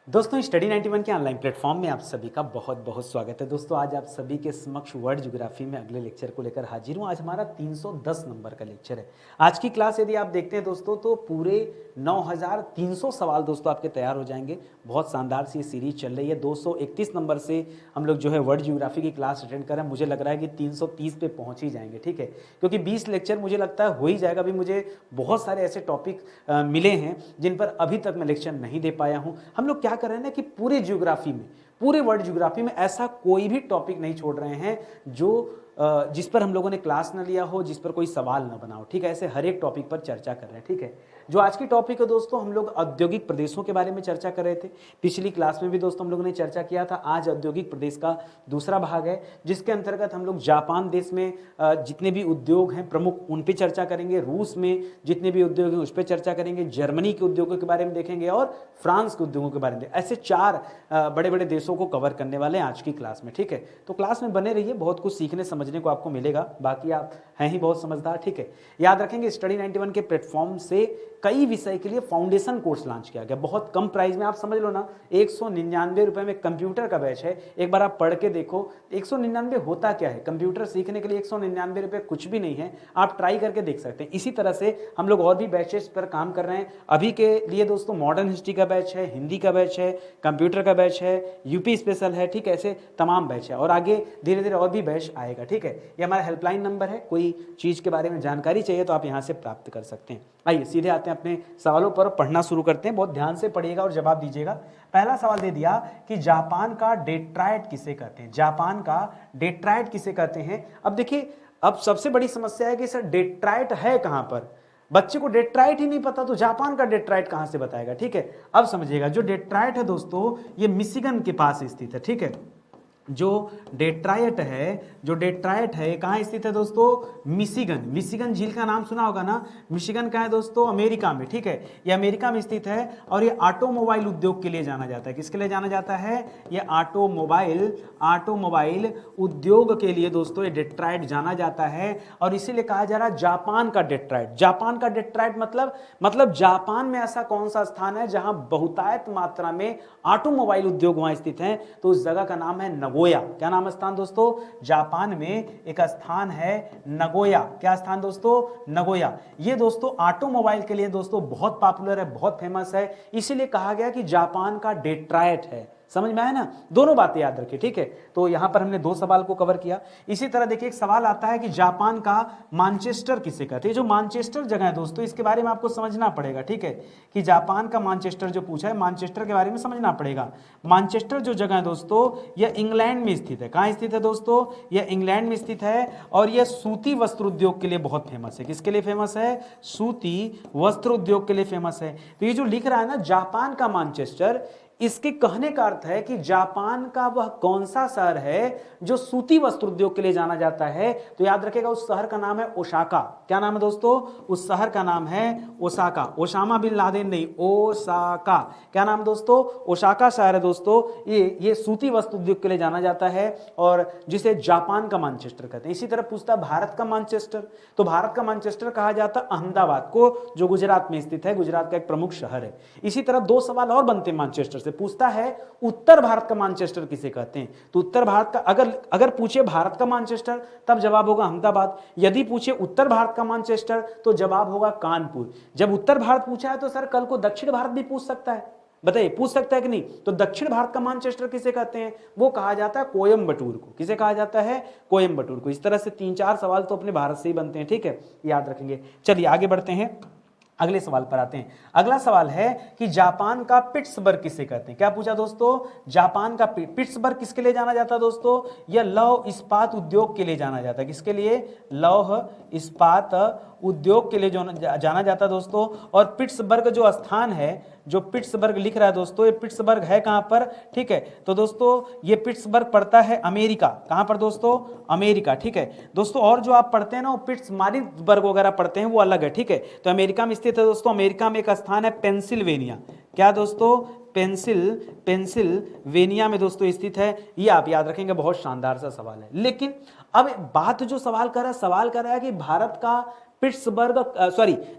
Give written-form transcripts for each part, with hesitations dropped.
दोस्तों स्टडी 91 के online platform में आप सभी का बहुत बहुत स्वागत है। दोस्तों आज आप सभी के समक्ष वर्ल्ड ज्योग्राफी में अगले लेक्चर को लेकर हाजिर हूँ। आज हमारा 310 नंबर का लेक्चर है। आज की क्लास यदि आप देखते हैं दोस्तों तो पूरे 9300 सवाल दोस्तों आपके तैयार हो जाएंगे। बहुत शानदार सी ये सीरीज चल रही है। 231 नंबर से हम लोग जो है वर्ल्ड ज्योग्राफी की क्लास अटेंड कर रहे हैं। मुझे लग रहा है कि 330 पे पहुँच ही जाएंगे, ठीक है, क्योंकि 20 लेक्चर मुझे लगता है हो ही जाएगा। अभी मुझे बहुत सारे ऐसे टॉपिक मिले हैं जिन पर अभी तक मैं लेक्चर नहीं दे पाया हूँ। हम लोग क्या कर रहे हैं ना कि पूरे ज्योग्राफी में, पूरे वर्ल्ड ज्योग्राफी में ऐसा कोई भी टॉपिक नहीं छोड़ रहे हैं जो जिस पर हम लोगों ने क्लास ना लिया हो, जिस पर कोई सवाल ना बना हो, ठीक है। ऐसे हर एक टॉपिक पर चर्चा कर रहे हैं, ठीक है। जो आज की टॉपिक है दोस्तों, हम लोग औद्योगिक प्रदेशों के बारे में चर्चा कर रहे थे। पिछली क्लास में भी दोस्तों हम लोगों ने चर्चा किया था। आज औद्योगिक प्रदेश का दूसरा भाग है, जिसके अंतर्गत हम लोग जापान देश में जितने भी उद्योग हैं प्रमुख उन पर चर्चा करेंगे, रूस में जितने भी उद्योग हैं उस पर चर्चा करेंगे, जर्मनी के उद्योगों के बारे में देखेंगे और फ्रांस के उद्योगों के बारे में। ऐसे चार बड़े बड़े देशों को कवर करने वाले हैं आज की क्लास में, ठीक है। तो क्लास में बने रहिए, बहुत कुछ सीखने समझने को आपको मिलेगा। बाकी आप हैं ही बहुत समझदार, ठीक है। याद रखेंगे स्टडी 91 के प्लेटफॉर्म से कई विषय के लिए फाउंडेशन कोर्स लॉन्च किया गया, बहुत कम प्राइस में। आप समझ लो ना, 199 रुपए में कंप्यूटर का बैच है। एक बार आप पढ़ के देखो 199 होता क्या है। कंप्यूटर सीखने के लिए 199 रुपए कुछ भी नहीं है, आप ट्राई करके देख सकते हैं। इसी तरह से हम लोग और भी बैचेस पर काम कर रहे हैं। अभी के लिए दोस्तों मॉडर्न हिस्ट्री का बैच है, हिंदी का बैच है, कंप्यूटर का बैच है, यूपी स्पेशल है, ठीक है। ऐसे तमाम बैच है और आगे धीरे धीरे और भी बैच आएगा, ठीक है। ये हमारा हेल्पलाइन नंबर है, कोई चीज़ के बारे में जानकारी चाहिए तो आप यहाँ से प्राप्त कर सकते हैं। आइए सीधे आते हैं अपने सवालों पर, पढ़ना शुरू करते हैं। बहुत ध्यान से पढ़िएगा और जवाब दीजिएगा। पहला सवाल दे दिया कि जापान का डेट्राइट किसे कहते हैं। जापान का डेट्राइट किसे कहते हैं। अब देखिए, अब सबसे बड़ी समस्या है कि सर डेट्राइट है कहाँ पर। बच्चे को डेट्राइट ही नहीं पता तो जापान का डेट्राइट कहाँ से बताएगा, ठीक है। अब समझिएगा, जो डेट्राइट है दोस्तों ये मिशिगन के पास स्थित है, ठीक है। जो डेट्राइट है कहाँ स्थित है दोस्तों, मिशिगन। मिशिगन झील का नाम सुना होगा ना। मिशिगन कहाँ है दोस्तों, अमेरिका में, ठीक है। ये अमेरिका में स्थित है और ये ऑटोमोबाइल उद्योग के लिए जाना जाता है। किसके लिए जाना जाता है, ये ऑटोमोबाइल उद्योग के लिए दोस्तों ये डेट्राइट जाना जाता है। और इसीलिए कहा जा रहा है जापान का डेट्राइट। जापान का डेट्राइट मतलब जापान में ऐसा कौन सा स्थान है जहां बहुतायत मात्रा में ऑटोमोबाइल उद्योग वहां स्थित है, तो उस जगह का नाम है नगोया। क्या नाम है स्थान दोस्तों, जापान में एक स्थान है नगोया। क्या स्थान दोस्तों, नगोया। ये दोस्तों ऑटोमोबाइल के लिए दोस्तों बहुत पॉपुलर है, बहुत फेमस है। इसीलिए कहा गया कि जापान का डेट्राइट है। समझ में आया ना, दोनों बातें याद रखिए, ठीक है। तो यहां पर हमने दो सवाल को कवर किया। इसी तरह देखिए एक सवाल आता है कि जापान का मानचेस्टर किसे कहते हैं। जो मानचेस्टर जगह है दोस्तों इसके बारे में आपको समझना पड़ेगा, ठीक है, कि जापान का मानचेस्टर जो पूछा है, मानचेस्टर के बारे में समझना पड़ेगा। मानचेस्टर जो जगह है दोस्तों यह इंग्लैंड में स्थित है। कहां स्थित है दोस्तों, यह इंग्लैंड में स्थित है और यह सूती वस्त्र उद्योग के लिए बहुत फेमस है। किसके लिए फेमस है, सूती वस्त्र उद्योग के लिए फेमस है। तो ये जो लिख रहा है ना जापान का मानचेस्टर, इसके कहने का अर्थ है कि जापान का वह कौन सा शहर है जो सूती वस्त्र उद्योग के लिए जाना जाता है। तो याद रखिएगा उस शहर का नाम है ओसाका। क्या नाम है दोस्तों, उस शहर का नाम है ओसाका। ओसामा बिन लादेन नहीं, ओसाका। क्या नाम दोस्तों, ओसाका शहर है दोस्तों। ये सूती वस्त्र उद्योग के लिए जाना जाता है और जिसे जापान का मानचेस्टर कहते हैं। इसी तरह पूछता भारत का मानचेस्टर, तो भारत का मानचेस्टर कहा जाता है अहमदाबाद को, जो गुजरात में स्थित है, गुजरात का एक प्रमुख शहर है। इसी तरह दो सवाल और बनते हैं मानचेस्टर से। पूछता है उत्तर भारत का मानचेस्टर किसे कहते हैं। तो उत्तर भारत का अगर पूछे भारत का मानचेस्टर तब जवाब होगा अहमदाबाद। यदि पूछे उत्तर भारत का मानचेस्टर तो जवाब होगा कानपुर। जब उत्तर भारत पूछा है तो सर कल को दक्षिण भारत भी पूछ सकता है, बताइए पूछ सकता है कि नहीं। तो दक्षिण भारत का मानचेस्टर किसे कहते हैं, वो कहा जाता है कोयम्बटूर को। किसे कहा जाता है, कोयम्बटूर को। इस तरह से 3-4 सवाल तो अपने भारत से ही बनते हैं, ठीक है, याद रखेंगे। चलिए आगे बढ़ते हैं, अगले सवाल पर आते हैं। अगला सवाल है कि जापान का पिट्सबर्ग किसे कहते हैं। क्या पूछा दोस्तों, जापान का पिट्सबर्ग किसके लिए जाना जाता है दोस्तों, यह लौह इस्पात उद्योग के लिए जाना जाता है। किसके लिए, लौह इस्पात उद्योग के लिए जो जाना जाता है दोस्तों। और पिट्सबर्ग जो स्थान है, जो पिट्सबर्ग लिख रहा है दोस्तों, ये पिट्सबर्ग है कहां पर, ठीक है। तो दोस्तों ये पिट्सबर्ग पड़ता है अमेरिका। कहां पर दोस्तों, अमेरिका, ठीक है दोस्तों। और जो आप पढ़ते हैं ना वो पिट्समारिट्जबर्ग वगैरह पढ़ते हैं, वो अलग है, ठीक है। तो अमेरिका में स्थित है दोस्तों। अमेरिका में एक स्थान है पेंसिल्वेनिया। क्या दोस्तों, पेंसिल्वेनिया में दोस्तों स्थित है। ये आप याद रखेंगे, बहुत शानदार सा सवाल है। लेकिन अब बात जो सवाल कर रहा है कि भारत का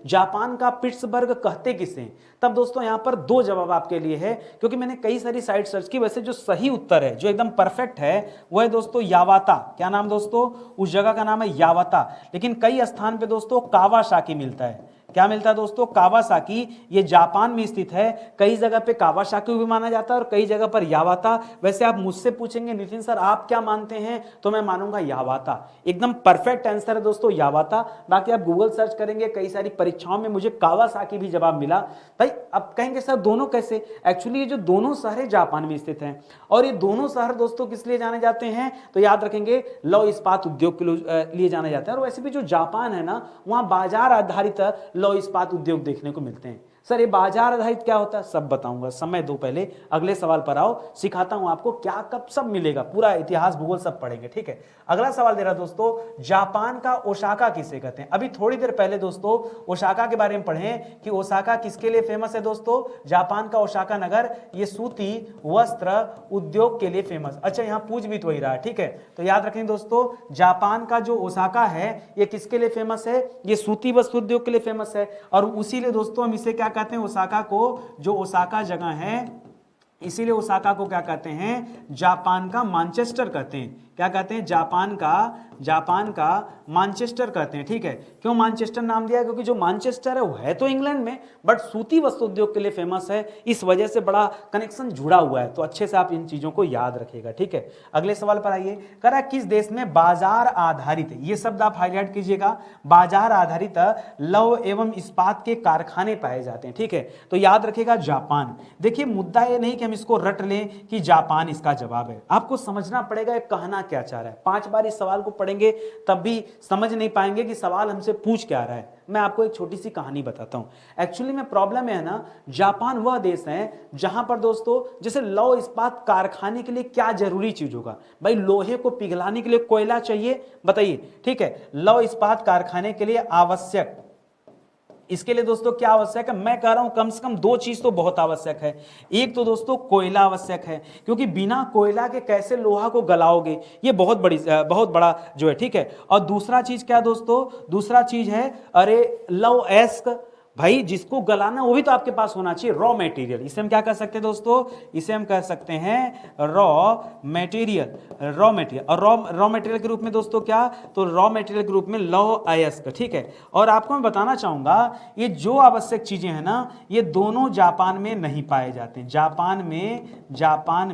जापान का पिट्सबर्ग कहते किसे हैं? तब दोस्तों यहां पर दो जवाब आपके लिए है, क्योंकि मैंने कई सारी साइट सर्च की। वैसे जो सही उत्तर है, जो एकदम परफेक्ट है, वो है दोस्तों यावाता। क्या नाम दोस्तों? उस जगह का नाम है यावाता। लेकिन कई स्थान पे दोस्तों कावासाकी मिलता है। क्या मिलता है दोस्तों? कावासाकी। ये जापान में स्थित है। कई जगह पे कावासाकी भी माना जाता है और कई जगह पर यावाता। वैसे आप मुझसे पूछेंगे नितिन सर आप क्या मानते हैं, तो मैं मानूंगा यावाता। एकदम परफेक्ट आंसर है दोस्तों यावाता। बाकी आप गूगल सर्च करेंगे, कई सारी परीक्षाओं में मुझे कावासाकी भी जवाब मिला। भाई अब कहेंगे सर दोनों कैसे? एक्चुअली ये जो दोनों शहर जापान में स्थित हैं, और ये दोनों शहर दोस्तों किस लिए जाने जाते हैं, तो याद रखेंगे लौह इस्पात उद्योग के लिए जाने जाते हैं। और वैसे भी जो जापान है ना, वहां बाजार आधारित लौह इस्पात उद्योग देखने को मिलते हैं। सर ये बाजार आधारित क्या होता है, सब बताऊंगा। समय दो, पहले अगले सवाल पर आओ, सिखाता हूं आपको क्या कब सब मिलेगा, पूरा इतिहास भूगोल सब पढ़ेंगे, ठीक है। अगला सवाल दे रहा दोस्तों, जापान का ओसाका किसे कहते हैं? अभी थोड़ी देर पहले दोस्तों ओसाका के बारे में पढ़ें कि ओसाका किसके लिए फेमस है दोस्तों? जापान का ओसाका नगर ये सूती वस्त्र उद्योग के लिए फेमस। अच्छा यहाँ पूछ भी तो ही रहा है, ठीक है। तो याद रखें दोस्तों, जापान का जो ओसाका है ये किसके लिए फेमस है? ये सूती वस्त्र उद्योग के लिए फेमस है। और उसी लिए दोस्तों हम इसे क्या कहते हैं? ओसाका को, जो ओसाका जगह है, इसीलिए ओसाका को क्या कहते हैं? जापान का मैनचेस्टर कहते हैं। क्या कहते हैं? जापान का मैनचेस्टर कहते हैं, ठीक है। क्यों मैनचेस्टर नाम दिया? क्योंकि जो मैनचेस्टर है वो है तो इंग्लैंड में, बट सूती वस्त्र उद्योग के लिए फेमस है, इस वजह से बड़ा कनेक्शन जुड़ा हुआ है। तो अच्छे से आप इन चीजों को याद रखिएगा, ठीक है। अगले सवाल पर आइए। कह रहा है किस देश में बाजार आधारित, ये शब्द आप हाईलाइट कीजिएगा, बाजार आधारित लौह एवं इस्पात के कारखाने पाए जाते हैं, ठीक है। तो याद रखिएगा जापान। देखिए मुद्दा ये नहीं कि हम इसको रट लें कि जापान इसका जवाब है, आपको समझना पड़ेगा कहना क्या चाह रहा है। 5 बार इस सवाल को पढ़ेंगे तब भी समझ नहीं पाएंगे कि सवाल हमसे पूछ क्या रहा है। मैं आपको एक छोटी सी कहानी बताता हूं। एक्चुअली में प्रॉब्लम है ना, जापान वह देश है जहां पर दोस्तों जैसे लौह इस्पात कारखाने के लिए क्या जरूरी चीज होगा? भाई लोहे को पिघलाने के लिए कोयला चाहिए, बताइए, ठीक है। लौह इस्पात कारखाने के लिए आवश्यक, इसके लिए दोस्तों क्या आवश्यक है? मैं कह रहा हूं कम से कम 2 चीज तो बहुत आवश्यक है। एक तो दोस्तों कोयला आवश्यक है, क्योंकि बिना कोयला के कैसे लोहा को गलाओगे, ये बहुत बड़ा जो है, ठीक है। और दूसरा चीज क्या दोस्तों? दूसरा चीज है अरे लौह अयस्क, भाई जिसको गलाना वो भी तो आपके पास होना चाहिए, रॉ मटेरियल। इसे हम क्या कह सकते हैं दोस्तों? इसे हम कह सकते हैं रॉ मटेरियल। और रॉ मटेरियल के रूप में दोस्तों क्या? तो रॉ मटेरियल के रूप में लौह अयस्क, ठीक है। और आपको मैं बताना चाहूंगा ये जो आवश्यक चीजें हैं ना, ये दोनों जापान में नहीं पाए जाते। जापान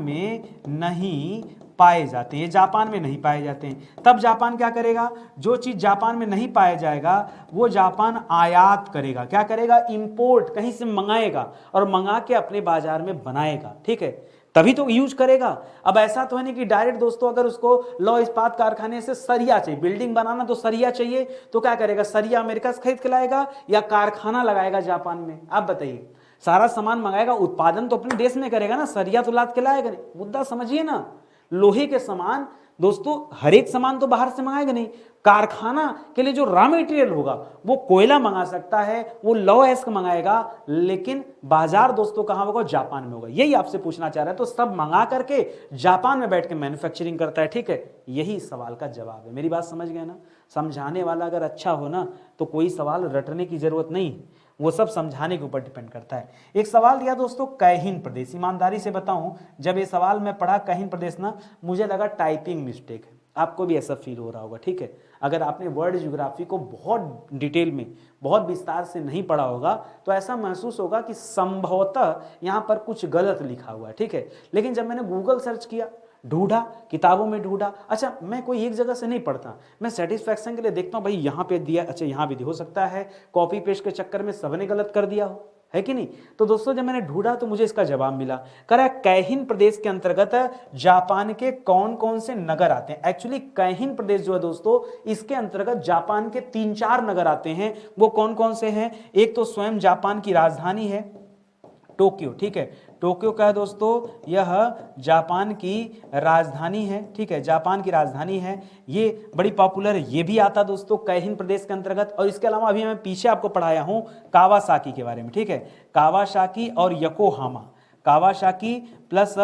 में नहीं पाए जाते हैं, ये जापान में नहीं पाए जाते हैं। तब जापान क्या करेगा? जो चीज जापान में नहीं पाया जाएगा वो जापान आयात करेगा। क्या करेगा? इंपोर्ट, कहीं से मंगाएगा और मंगा के अपने बाजार में बनाएगा, ठीक है, तभी तो यूज करेगा। अब ऐसा तो है नहीं कि डायरेक्ट दोस्तों अगर उसको लौह इस्पात कारखाने से सरिया चाहिए, बिल्डिंग बनाना तो सरिया चाहिए, तो क्या करेगा? सरिया अमेरिका से खरीद के लाएगा या कारखाना लगाएगा जापान में? आप बताइए। सारा सामान मंगाएगा, उत्पादन तो अपने देश में करेगा ना, सरिया तो लाद के लाएगा नहीं। मुद्दा समझिए ना, लोहे के सामान दोस्तों हर एक सामान तो बाहर से मंगाएगा नहीं। कारखाना के लिए जो रॉ मटेरियल होगा वो कोयला मंगा सकता है, वो लौह अयस्क मंगाएगा, लेकिन बाजार दोस्तों कहां होगा? जापान में होगा। यही आपसे पूछना चाह रहा है। तो सब मंगा करके जापान में बैठ के मैन्युफैक्चरिंग करता है, ठीक है। यही सवाल का जवाब है। मेरी बात समझ गए ना? समझाने वाला अगर अच्छा हो ना तो कोई सवाल रटने की जरूरत नहीं, वो सब समझाने के ऊपर डिपेंड करता है। एक सवाल दिया दोस्तों कैहिन प्रदेश, ईमानदारी से बताऊं जब ये सवाल मैं पढ़ा कैहिन प्रदेश ना, मुझे लगा टाइपिंग मिस्टेक है। आपको भी ऐसा फील हो रहा होगा, ठीक है। अगर आपने वर्ल्ड ज्योग्राफी को बहुत डिटेल में, बहुत विस्तार से नहीं पढ़ा होगा तो ऐसा महसूस होगा कि संभवतः यहाँ पर कुछ गलत लिखा हुआ है, ठीक है। लेकिन जब मैंने गूगल सर्च किया, ढूंढा, किताबों में ढूंढा, अच्छा मैं कोई एक जगह से नहीं पढ़ता, मैं सेटिस्फैक्शन के लिए देखता हूँ भाई यहाँ पे दिया, अच्छा यहाँ भी हो सकता है कॉपी पेस्ट के चक्कर में सबने गलत कर दिया हो, है कि नहीं। तो दोस्तों जब मैंने ढूंढा तो मुझे इसका जवाब मिला। कह रहा है कैहिन प्रदेश के अंतर्गत जापान के कौन कौन से नगर आते हैं। एक्चुअली कैहिन प्रदेश जो है दोस्तों, इसके अंतर्गत जापान के 3-4 नगर आते हैं। वो कौन कौन से हैं? एक तो स्वयं जापान की राजधानी है टोक्यो, ठीक है। टोक्यो का है दोस्तों, यह जापान की राजधानी है, ठीक है, जापान की राजधानी है। ये बड़ी पॉपुलर है, ये भी आता दोस्तों कैहिन प्रदेश के अंतर्गत। और इसके अलावा अभी मैं पीछे आपको पढ़ाया हूं कावासाकी के बारे में, ठीक है। कावासाकी और Yokohama, Kawasaki plus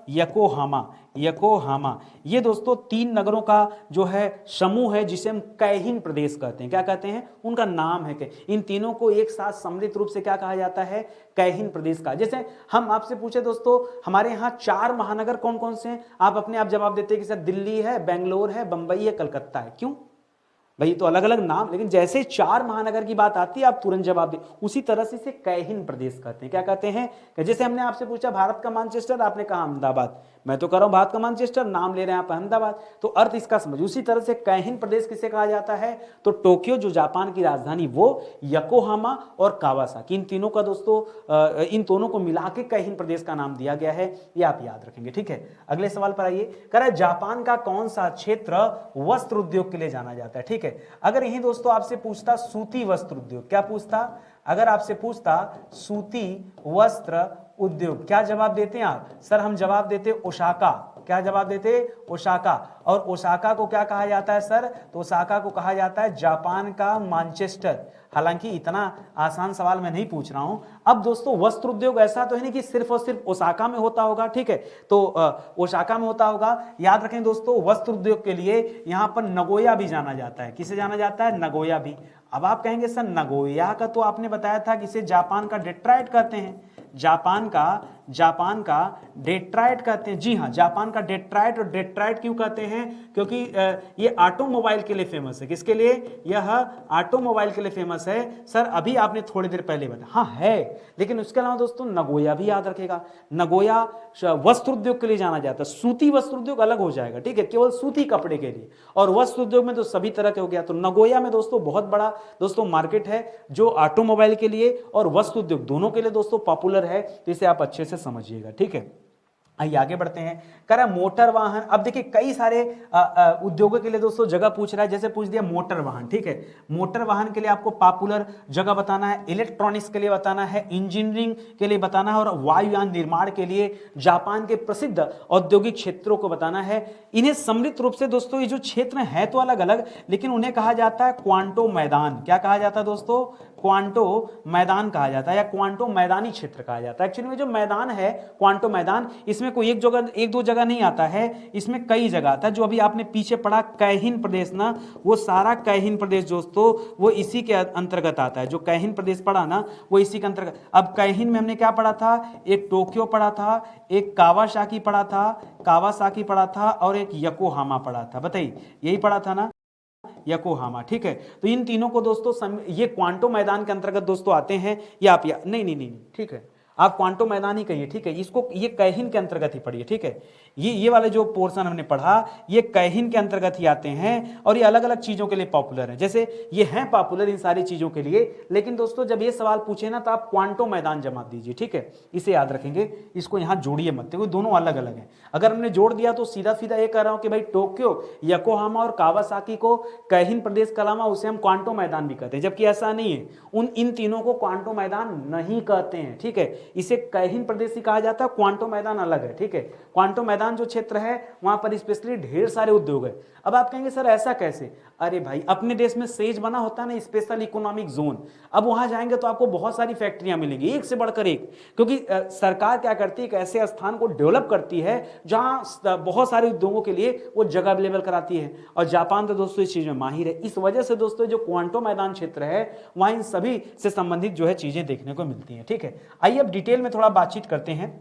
Yokohama, Yokohama. ये दोस्तों 3 नगरों का जो है समूह है जिसे हम कैहिन प्रदेश कहते हैं। क्या कहते हैं? उनका नाम है कि इन तीनों को एक साथ सम्मिलित रूप से क्या कहा जाता है? कैहिन प्रदेश का। जैसे हम आपसे पूछे दोस्तों हमारे यहाँ 4 महानगर कौन कौन से हैं, आप अपने आप जवाब देते हैं कि सर दिल्ली है, बेंगलोर है, बंबई है, कलकत्ता है। क्यों भाई? तो अलग अलग नाम, लेकिन जैसे 4 महानगर की बात आती है आप तुरंत जवाब दे। उसी तरह से इसे कैहिन प्रदेश कहते हैं। क्या कहते हैं? कि जैसे हमने आपसे पूछा भारत का मानचेस्टर, आपने कहा अहमदाबाद, मैं तो कह रहा हूं भारत का मानचेस्टर, नाम ले रहे हैं आप अहमदाबाद, तो अर्थ इसका समझ। उसी तरह से कैहिन प्रदेश किसे कहा जाता है? तो टोक्यो जो जापान की राजधानी, वो योकोहामा और कावासाकी, इन तीनों का दोस्तों इन दोनों को मिला के कैहिन प्रदेश का नाम दिया गया है। ये आप याद रखेंगे। ठीक है, अगले सवाल पर आइए। कह रहा है जापान का कौन सा क्षेत्र वस्त्र उद्योग के लिए जाना जाता है? ठीक है, अगर यही दोस्तों आपसे पूछता सूती वस्त्र उद्योग, क्या पूछता? अगर आपसे पूछता सूती वस्त्र उद्योग, क्या जवाब देते हैं आप? सर हम जवाब देते ओसाका। क्या जवाब देते? ओसाका। और ओसाका को क्या कहा जाता है सर? तो ओसाका को कहा जाता है जापान का मानचेस्टर। हालांकि इतना आसान सवाल मैं नहीं पूछ रहा हूं। अब दोस्तों वस्त्र उद्योग ऐसा तो है नहीं कि सिर्फ और सिर्फ ओसाका में होता होगा। ठीक है, तो ओसाका में होता होगा। याद रखें दोस्तों वस्त्र उद्योग के लिए यहां पर नगोया भी जाना जाता है। किसे जाना जाता है? नगोया भी। अब आप कहेंगे सर नगोया का तो आपने बताया था कि इसे जापान का डेट्राइट कहते हैं। जापान का डेट्राइट कहते हैं। जी हाँ, जापान का डेट्राइट। और डेट्राइट क्यों कहते हैं? क्योंकि ये ऑटोमोबाइल के लिए फेमस है। किसके लिए? यह ऑटोमोबाइल के लिए फेमस है। सर अभी आपने थोड़ी देर पहले बताया, हाँ है, लेकिन उसके अलावा दोस्तों नगोया भी याद रखेगा। नगोया वस्त्र उद्योग के लिए जाना जाता है। सूती वस्त्र उद्योग अलग हो जाएगा। ठीक है, केवल सूती कपड़े के लिए, और वस्त्र उद्योग में तो सभी तरह के हो गया। तो नगोया में दोस्तों बहुत बड़ा दोस्तों मार्केट है जो ऑटोमोबाइल के लिए और वस्त्र उद्योग दोनों के लिए दोस्तों पॉपुलर है। तो इसे आप अच्छे से समझिएगा। ठीक है, आइए आगे बढ़ते हैं। कह रहा है मोटर वाहन। अब देखिए कई सारे उद्योगों के लिए दोस्तों जगह पूछ रहा है। जैसे पूछ दिया मोटर वाहन। ठीक है, मोटर वाहन के लिए आपको पॉपुलर जगह बताना है, इलेक्ट्रॉनिक्स के लिए बताना है, इंजीनियरिंग के लिए बताना है, और वायुयान निर्माण के लिए जापान के प्रसिद्ध औद्योगिक क्षेत्रों को बताना है। इन्हें सम्मिलित रूप से दोस्तों ये जो क्षेत्र है तो अलग अलग, लेकिन उन्हें कहा जाता है क्वांटो मैदान। क्या कहा जाता है दोस्तों? क्वांटो मैदान कहा जाता है, या क्वांटो मैदानी क्षेत्र कहा जाता है। एक्चुअली में जो मैदान है क्वांटो मैदान, इसमें कोई एक दो जगह नहीं आता है, इसमें कई जगह आता है। जो अभी आपने पीछे पढ़ा कैहिन प्रदेश ना, वो सारा कैहिन प्रदेश दोस्तों वो इसी के अंतर्गत आता है। जो कैहिन प्रदेश पढ़ा ना वो इसी के अंतर्गत। अब कैहिन में हमने क्या पढ़ा था? एक टोक्यो पढ़ा था, एक कावासाकी पढ़ा था, और एक योकोहामा पढ़ा था। बताइए, यही पढ़ा था ना, योकोहामा। ठीक है, तो इन तीनों को दोस्तों ये क्वांटो मैदान के अंतर्गत दोस्तों आते हैं। या आप नहीं, ठीक है, आप क्वांटो मैदान ही कहिए। ठीक है, इसको ये कैहिन के अंतर्गत ही पढ़िए। ठीक है, ये वाले जो पोर्शन हमने पढ़ा ये कैहिन के अंतर्गत ही आते हैं, और ये अलग अलग चीजों के लिए पॉपुलर है। जैसे ये हैं पॉपुलर इन सारी चीजों के लिए, लेकिन दोस्तों जब ये सवाल पूछे ना तो आप क्वांटो मैदान जमा दीजिए। ठीक है, इसे याद रखेंगे, इसको यहां जोड़िए मत, क्योंकि दोनों अलग अलग हैं। अगर हमने जोड़ दिया तो सीधा सीधा ये कह रहा हूं कि भाई टोक्यो, योकोहामा और कावासाकी को कैहिन प्रदेश के अलावा उसे हम क्वांटो मैदान भी कहते हैं, जबकि ऐसा नहीं है। इन तीनों को क्वांटो मैदान नहीं कहते हैं। ठीक है, इसे कैहिन प्रदेश ही कहा जाता है, क्वांटो मैदान अलग है। ठीक है, क्वांटो मैदान जो क्षेत्र है वहां पर स्पेशली ढेर सारे उद्योग है। अब आप कहेंगे सर ऐसा कैसे? अरे भाई अपने देश में सेज बना होता है ना, स्पेशल इकोनॉमिक जोन। अब वहां जाएंगे तो आपको बहुत सारी फैक्ट्रियां मिलेंगी, एक से बढ़कर एक, क्योंकि सरकार क्या करती है, एक ऐसे स्थान को डेवलप करती है जहां बहुत सारे उद्योगों के लिए वो जगह अवेलेबल कराती है। और जापान तो दोस्तों इस चीज में माहिर है। इस वजह से दोस्तों जो क्वांटो मैदान क्षेत्र है वहां इन सभी से संबंधित जो है चीजें देखने को मिलती हैं। ठीक है, आइए अब डिटेल में थोड़ा बातचीत करते हैं।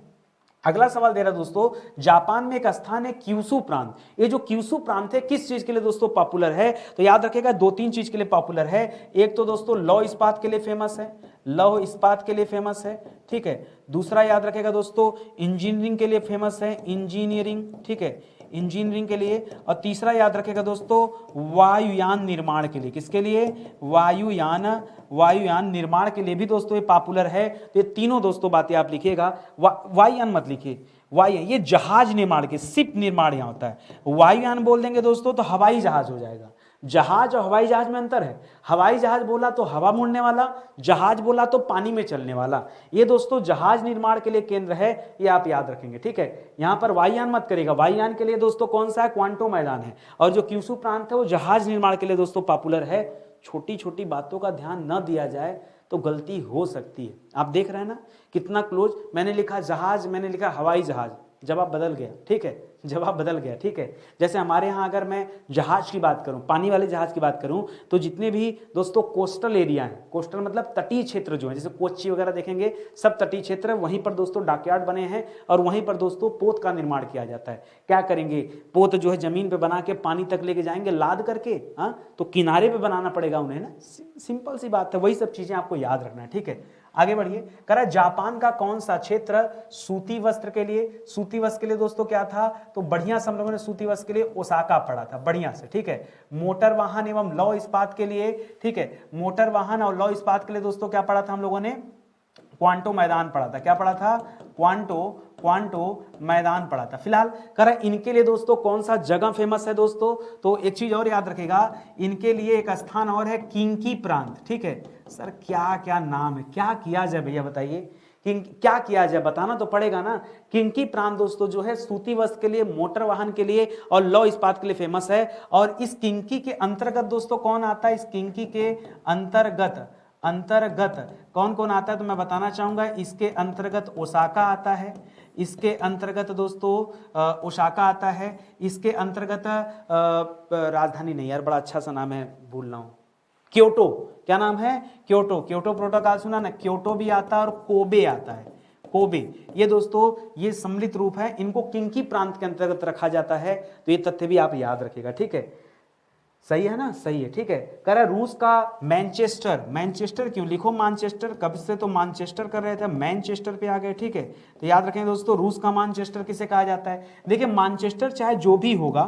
अगला सवाल दे रहा दोस्तों, जापान में एक स्थान है क्यूशु प्रांत। ये जो क्यूशु प्रांत है किस चीज के लिए दोस्तों पॉपुलर है? तो याद रखिएगा 2-3 चीज के लिए पॉपुलर है। एक तो दोस्तों लौह इस्पात के लिए फेमस है, लौह इस्पात के लिए फेमस है। ठीक है, दूसरा याद रखेगा दोस्तों इंजीनियरिंग के लिए फेमस है, इंजीनियरिंग। ठीक है, इंजीनियरिंग के लिए। और तीसरा याद रखेगा दोस्तों वायुयान निर्माण के लिए। किसके लिए? वायुयान निर्माण के लिए भी दोस्तों ये पॉपुलर है। तो ये तीनों दोस्तों बातें आप लिखिएगा। वायुयान मत लिखिए, ये जहाज निर्माण के, शिप निर्माण यहां होता है। वायुयान बोल देंगे दोस्तों तो हवाई जहाज हो जाएगा। जहाज और हवाई जहाज में अंतर है। हवाई जहाज बोला तो हवा मुड़ने वाला, जहाज बोला तो पानी में चलने वाला। ये दोस्तों जहाज निर्माण के लिए केंद्र है, ये आप याद रखेंगे। ठीक है, यहां पर वायुयान मत करेगा। वायुयान के लिए दोस्तों कौन सा है? क्वांटो मैदान है। और जो क्यूशु प्रांत है वो जहाज निर्माण के लिए दोस्तों पॉपुलर है। छोटी छोटी बातों का ध्यान न दिया जाए तो गलती हो सकती है। आप देख रहे हैं ना कितना क्लोज। मैंने लिखा जहाज, मैंने लिखा हवाई जहाज, जवाब बदल गया, ठीक है, जवाब बदल गया, ठीक है। जैसे हमारे यहाँ अगर मैं जहाज की बात करूँ, पानी वाले जहाज की बात करूँ, तो जितने भी दोस्तों कोस्टल एरिया हैं, कोस्टल मतलब तटीय क्षेत्र जो है, जैसे कोच्चि वगैरह देखेंगे, सब तटीय क्षेत्र है, वहीं पर दोस्तों डॉकयार्ड बने हैं और वहीं पर दोस्तों पोत का निर्माण किया जाता है। क्या करेंगे, पोत जो है जमीन पे बना के पानी तक लेके जाएंगे लाद करके, हाँ, तो किनारे पे बनाना पड़ेगा उन्हें ना, सिंपल सी बात है। वही सब चीजें आपको याद रखना है, ठीक है। आगे बढ़िए, कह रहा है जापान का कौन सा क्षेत्र सूती वस्त्र के लिए, सूती वस्त्र के लिए दोस्तों क्या था, तो बढ़िया से हम लोगों ने सूती वस्त्र के लिए ओसाका पढ़ा था, बढ़िया से, ठीक है। मोटर वाहन एवं लौह इस्पात के लिए, ठीक है, मोटर वाहन और लौह इस्पात के लिए दोस्तों क्या पढ़ा था हम लोगों ने, क्वांटो मैदान पढ़ा था। क्या पढ़ा था, क्वांटो मैदान पढ़ा था। फिलहाल कह रहा है इनके लिए दोस्तों कौन सा जगह फेमस है दोस्तों, तो एक चीज और याद रखेगा, इनके लिए एक स्थान और है किंकी प्रांत, ठीक है। सर क्या क्या नाम है, क्या किया जाए भैया बताइए, क्या किया जाए, बताना तो पड़ेगा ना। किंकी प्रांत दोस्तों जो है सूती वस्त्र के लिए, मोटर वाहन के लिए और लौह इस्पात के लिए फेमस है। और इस किंकी के अंतर्गत दोस्तों कौन आता है, इस किंकी के अंतर्गत कौन कौन आता है, तो मैं बताना चाहूंगा, इसके अंतर्गत ओसाका आता है, इसके अंतर्गत दोस्तों ओसाका आता है, इसके अंतर्गत राजधानी नहीं यार, बड़ा अच्छा सा नाम है, भूल रहा हूं, क्योटो, क्या नाम है, क्योटो, क्योटो प्रोटोकॉल सुना ना, क्योटो भी आता है और कोबे आता है, कोबे, ये दोस्तों ये सम्मिलित रूप है, इनको किंकी प्रांत के अंतर्गत रखा जाता है। तो ये तथ्य भी आप याद रखिएगा, ठीक है, सही है ना, सही है, ठीक है। कह रहा है रूस का मैनचेस्टर, मैनचेस्टर क्यों लिखो, मानचेस्टर, कब से तो मानचेस्टर कर रहे थे, मैनचेस्टर पे आ गए, ठीक है। तो याद रखें दोस्तों, रूस का मानचेस्टर किसे कहा जाता है। देखिए मानचेस्टर चाहे जो भी होगा,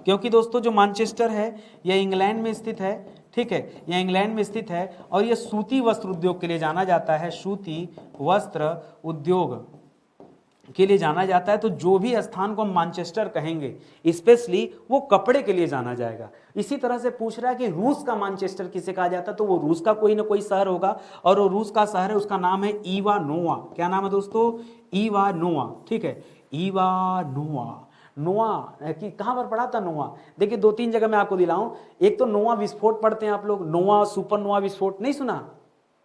क्योंकि दोस्तों जो मानचेस्टर है यह इंग्लैंड में स्थित है, ठीक है, यह इंग्लैंड में स्थित है और यह सूती वस्त्र उद्योग के लिए जाना जाता है, सूती वस्त्र उद्योग के लिए जाना जाता है। तो जो भी स्थान को हम मानचेस्टर कहेंगे स्पेशली वो कपड़े के लिए जाना जाएगा। इसी तरह से पूछ रहा है कि रूस का मानचेस्टर किसे कहा जाता है, तो वो रूस का कोई ना कोई शहर होगा और वो रूस का शहर है, उसका नाम है इवानोवा। क्या नाम है दोस्तों, इवानोवा, ठीक है, इवानोवा। नोआ कि कहां पर पढ़ा था नोआ, देखिए दो तीन जगह मैं आपको दिलाऊं, एक तो नोआ विस्फोट पढ़ते हैं आप लोग, नोआ सुपर नोआ विस्फोट नहीं सुना,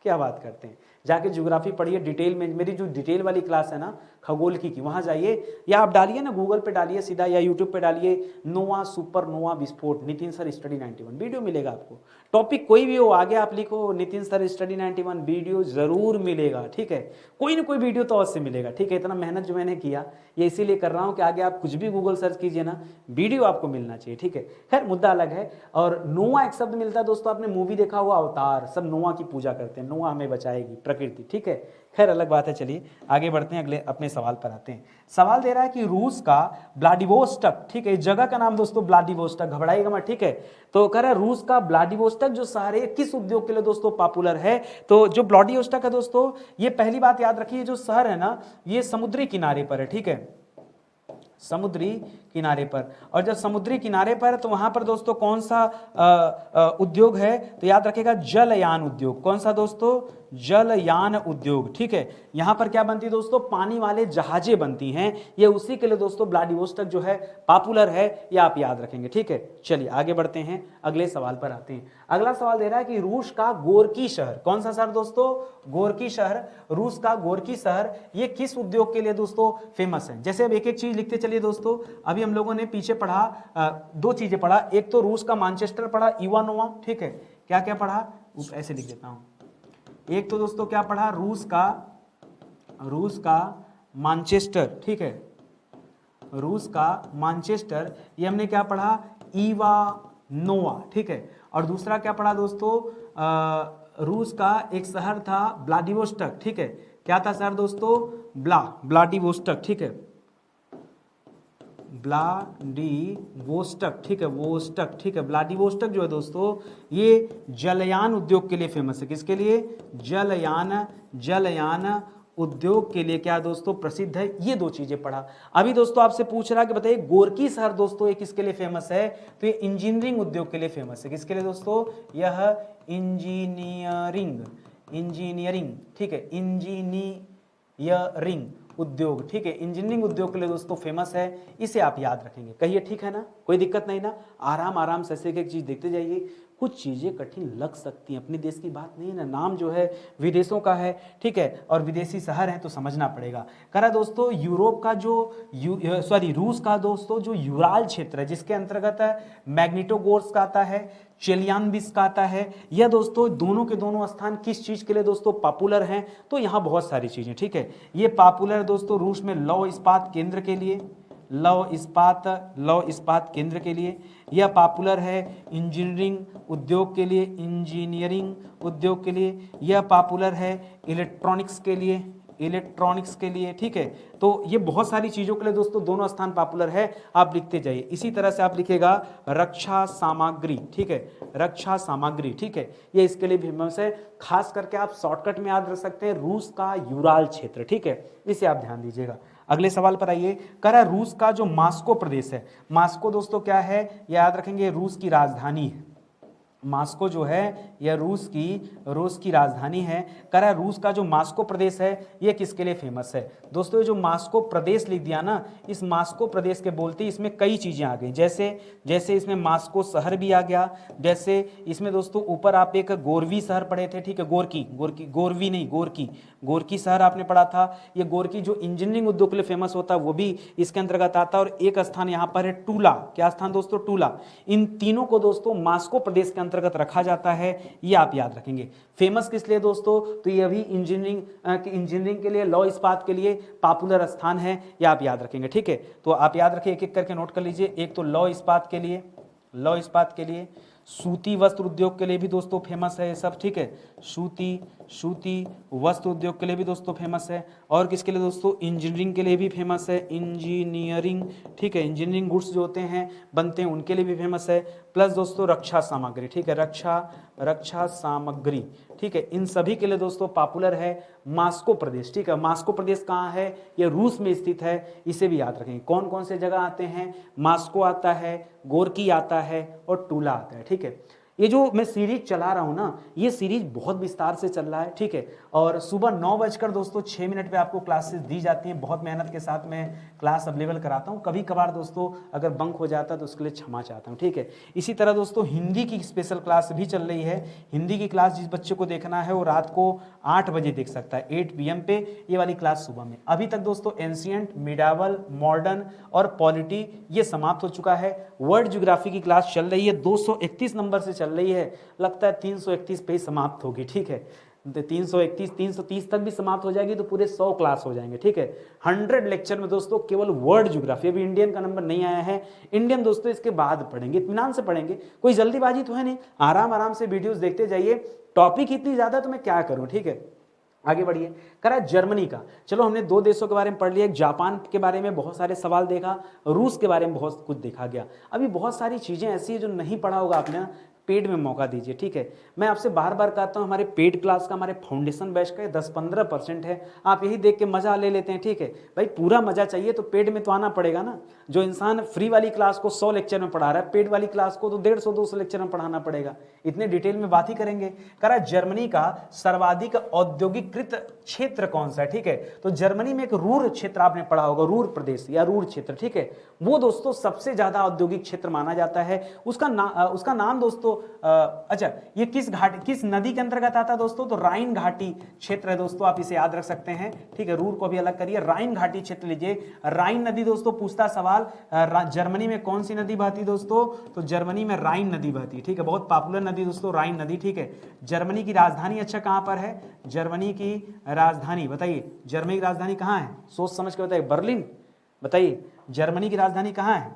क्या बात करते हैं, जाके ज्योग्राफी पढ़िए डिटेल में, मेरी जो डिटेल वाली क्लास है ना खगोल की वहां जाइए, या आप डालिए ना गूगल पे डालिए सीधा, या यूट्यूब पे डालिए नोआ सुपर नोआ विस्फोट नितिन सर स्टडी 91 वीडियो मिलेगा आपको। टॉपिक कोई भी हो आगे आप लिखो नितिन सर स्टडी 91 वीडियो जरूर मिलेगा, ठीक है, कोई ना कोई वीडियो तो अवश्य मिलेगा, ठीक है। इतना मेहनत जो मैंने किया ये इसीलिए कर रहा हूँ कि आगे आप कुछ भी गूगल सर्च कीजिए ना, वीडियो आपको मिलना चाहिए, ठीक है। खैर मुद्दा अलग है। और नोआ एक शब्द मिलता है दोस्तों, आपने मूवी देखा हुआ अवतार, सब नोआ की पूजा करते हैं, नोआ हमें बचाएगी प्रकृति, ठीक है, खैर अलग बात है। चलिए आगे बढ़ते हैं, अगले अपने सवाल पर आते हैं। सवाल दे रहा है कि रूस का व्लादिवोस्टक, ठीक है, इस जगह का नाम दोस्तों व्लादिवोस्टक, घबराइएगा मत, ठीक है। तो कह रहा है रूस का व्लादिवोस्टक जो शहर है किस उद्योग के लिए दोस्तों पॉपुलर है, तो जो व्लादिवोस्टक है दोस्तों, ये पहली बात याद रखिए, जो शहर है ना ये समुद्री किनारे पर है, ठीक है, समुद्री किनारे पर। और जब समुद्री किनारे पर तो वहां पर दोस्तों कौन सा उद्योग है, तो याद रखिएगा जलयान उद्योग। कौन सा दोस्तों, जलयान उद्योग, ठीक है। यहां पर क्या बनती है दोस्तों, पानी वाले जहाजें बनती हैं, ये उसी के लिए दोस्तों व्लादिवोस्टक जो है पॉपुलर है, ये आप याद रखेंगे, ठीक है। चलिए आगे बढ़ते हैं, अगले सवाल पर आते हैं। अगला सवाल दे रहा है कि रूस का गोर्की शहर, कौन सा शहर दोस्तों, गोर्की शहर, रूस का गोर्की शहर, ये किस उद्योग के लिए दोस्तों फेमस है। जैसे अब एक एक चीज लिखते चलिए दोस्तों, अभी हम लोगों ने पीछे पढ़ा दो चीजें पढ़ा, एक तो रूस का मानचेस्टर पढ़ा, इवानोवा, ठीक है, क्या क्या पढ़ा, ऐसे लिख देता हूं, एक तो दोस्तों क्या पढ़ा, रूस का मानचेस्टर, ठीक है, रूस का मानचेस्टर, ये हमने क्या पढ़ा, इवानोवा, ठीक है। और दूसरा क्या पढ़ा दोस्तों, रूस का एक शहर था व्लादिवोस्टक, ठीक है, क्या था शहर दोस्तों, व्लादिवोस्टक, ठीक है, व्लादिवोस्टक, ठीक है, वोस्टक, ठीक है। व्लादिवोस्टक जो है दोस्तों ये जलयान उद्योग के लिए फेमस है, किसके लिए, जलयान उद्योग के लिए क्या दोस्तों प्रसिद्ध है। ये दो चीजें पढ़ा। अभी दोस्तों आपसे पूछ रहा है कि बताइए गोर्की शहर दोस्तों ये किसके लिए फेमस है, तो ये इंजीनियरिंग उद्योग के लिए फेमस है, किसके लिए दोस्तों, यह इंजीनियरिंग, ठीक है, इंजीनियरिंग उद्योग, ठीक है, इंजीनियरिंग उद्योग के लिए दोस्तों फेमस है, इसे आप याद रखेंगे, कहिए ठीक है ना, कोई दिक्कत नहीं ना, आराम आराम से एक एक चीज देखते जाइए, कुछ चीज़ें कठिन लग सकती हैं, अपने देश की बात नहीं है ना, नाम जो है विदेशों का है, ठीक है, और विदेशी शहर है तो समझना पड़ेगा। करा दोस्तों यूरोप का जो रूस का दोस्तों जो यूराल क्षेत्र है जिसके अंतर्गत मैग्नेटोगोर्स्क आता है, चेलियानबिस्क आता है, यह दोस्तों दोनों के दोनों स्थान किस चीज़ के लिए दोस्तों पॉपुलर हैं, तो यहाँ बहुत सारी चीज़ें, ठीक है, ये पॉपुलर दोस्तों रूस में लौह इस्पात केंद्र के लिए, लौह इस्पात केंद्र के लिए, यह पॉपुलर है इंजीनियरिंग उद्योग के लिए, यह पॉपुलर है इलेक्ट्रॉनिक्स के लिए, ठीक है। तो ये बहुत सारी चीज़ों के लिए दोस्तों दोनों स्थान पॉपुलर है, आप लिखते जाइए। इसी तरह से आप लिखेगा रक्षा सामग्री, ठीक है, रक्षा सामग्री, ठीक है, ये इसके लिए भी फेमस है। खास करके आप शॉर्टकट में याद रख सकते हैं रूस का यूराल क्षेत्र, ठीक है, इसे आप ध्यान दीजिएगा। अगले सवाल पर आइए, करा रूस का जो मास्को प्रदेश है, मास्को दोस्तों क्या है, याद रखेंगे रूस की राजधानी है, मास्को जो है यह रूस की राजधानी है। करा रूस का जो मास्को प्रदेश है यह किसके लिए फेमस है दोस्तों, ये जो मास्को प्रदेश लिख दिया ना, इस मास्को प्रदेश के बोलते इसमें कई चीज़ें आ गई, जैसे इसमें मास्को शहर भी आ गया, जैसे इसमें दोस्तों ऊपर आप एक गोरवी शहर पढ़े थे, ठीक है, गोरकी शहर आपने पढ़ा था। ये गोरकी जो इंजीनियरिंग उद्योग के लिए फेमस होता है वो भी इसके अंतर्गत आता है। और एक स्थान यहाँ पर है टूला, क्या स्थान दोस्तों, टूला। इन तीनों को दोस्तों मास्को प्रदेश के अंतर्गत रखा जाता है, ये आप याद रखेंगे। फेमस किस लिए दोस्तों, तो ये भी इंजीनियरिंग के लिए, लॉ इस्पात के लिए पॉपुलर स्थान है, ये आप याद रखेंगे, ठीक है। तो आप याद रखिए, एक एक करके नोट कर लीजिए। एक तो लॉ इस्पात के लिए, सूती वस्त्र उद्योग के लिए भी दोस्तों फेमस है ये सब, ठीक है, सूती वस्त्र उद्योग के लिए भी दोस्तों फेमस है। और किसके लिए दोस्तों, इंजीनियरिंग के लिए भी फेमस है, इंजीनियरिंग, ठीक है, इंजीनियरिंग गुड्स जो होते हैं बनते हैं उनके लिए भी फेमस है। प्लस दोस्तों रक्षा सामग्री, ठीक है, रक्षा सामग्री, ठीक है, इन सभी के लिए दोस्तों पॉपुलर है मास्को प्रदेश, ठीक है। मास्को प्रदेश कहाँ है, ये रूस में स्थित है, इसे भी याद रखेंगे। कौन कौन से जगह आते हैं, मास्को आता है, गोरकी आता है और टूला आता है, ठीक है। ये जो मैं सीरीज चला रहा हूँ ना, ये सीरीज बहुत विस्तार से चल रहा है, ठीक है। और सुबह 9 बजकर दोस्तों 6 मिनट पे आपको क्लासेस दी जाती हैं, बहुत मेहनत के साथ मैं क्लास अवेलेबल कराता हूँ। कभी कभार दोस्तों अगर बंक हो जाता है तो उसके लिए क्षमा चाहता हूँ, ठीक है। इसी तरह दोस्तों हिंदी की स्पेशल क्लास भी चल रही है। हिंदी की क्लास जिस बच्चे को देखना है वो रात को 8 बजे देख सकता है, 8 PM पे, ये वाली क्लास सुबह में। अभी तक दोस्तों एंशिएंट, मिडावल, मॉडर्न और पॉलिटी ये समाप्त हो चुका है। वर्ल्ड ज्योग्राफी की क्लास चल रही है, 231 नंबर से चल रही है, लगता है 331 पे ही समाप्त होगी, ठीक है। 331, 330 तक भी समाप्त हो जाएगी तो पूरे 100 क्लास हो जाएंगे, ठीक है। 100 लेक्चर में दोस्तों केवल वर्ल्ड ज्योग्राफी, अभी इंडियन का नंबर नहीं आया है, इंडियन दोस्तों इसके बाद पढ़ेंगे, इत्मीनान से पढ़ेंगे, कोई जल्दीबाजी तो है नहीं, आराम से वीडियोस देखते जाइए। टॉपिक इतनी ज्यादा तो मैं क्या करूं, ठीक है। आगे बढ़िए, करा जर्मनी का। चलो हमने 2 देशों के बारे में पढ़ लिया, जापान के बारे में बहुत सारे सवाल देखा, रूस के बारे में बहुत कुछ देखा गया। अभी बहुत सारी चीजें ऐसी है जो नहीं पढ़ा होगा आपने, पेड में मौका दीजिए, ठीक है। मैं आपसे बार बार कहता हूं हमारे पेड क्लास का, हमारे फाउंडेशन बैच का 10-15% है, आप यही देख के मजा ले लेते हैं, ठीक है। भाई पूरा मजा चाहिए तो पेड में तो आना पड़ेगा ना। जो इंसान फ्री वाली क्लास को 100 लेक्चर में पढ़ा रहा है, पेड वाली क्लास को तो 150-200 लेक्चर में पढ़ाना पड़ेगा। इतने डिटेल में बात ही करेंगे। करा जर्मनी का सर्वाधिक औद्योगिकृत क्षेत्र कौन सा है, ठीक है। तो जर्मनी में एक रूर क्षेत्र आपने पढ़ा होगा, रूर प्रदेश या रूर क्षेत्र, ठीक है, वो दोस्तों सबसे ज्यादा औद्योगिक क्षेत्र माना जाता है। उसका नाम दोस्तों अच्छा, ये किस नदी के अंतर्गत आता है दोस्तों, तो राइन घाटी क्षेत्र है दोस्तों, आप इसे याद रख सकते हैं, ठीक है। रूर को भी अलग करिए, राइन घाटी क्षेत्र लीजिए। राइन नदी दोस्तों पूछता सवाल, जर्मनी में कौन सी नदी बहती दोस्तों, तो जर्मनी में राइन नदी बहती, ठीक है, बहुत पॉपुलर नदी दोस्तों राइन नदी, ठीक है। जर्मनी की राजधानी अच्छा कहां पर है, जर्मनी की राजधानी बताइए, जर्मनी की राजधानी कहां है, सोच समझ के बताइए। बर्लिन, बताइए जर्मनी की राजधानी कहां है,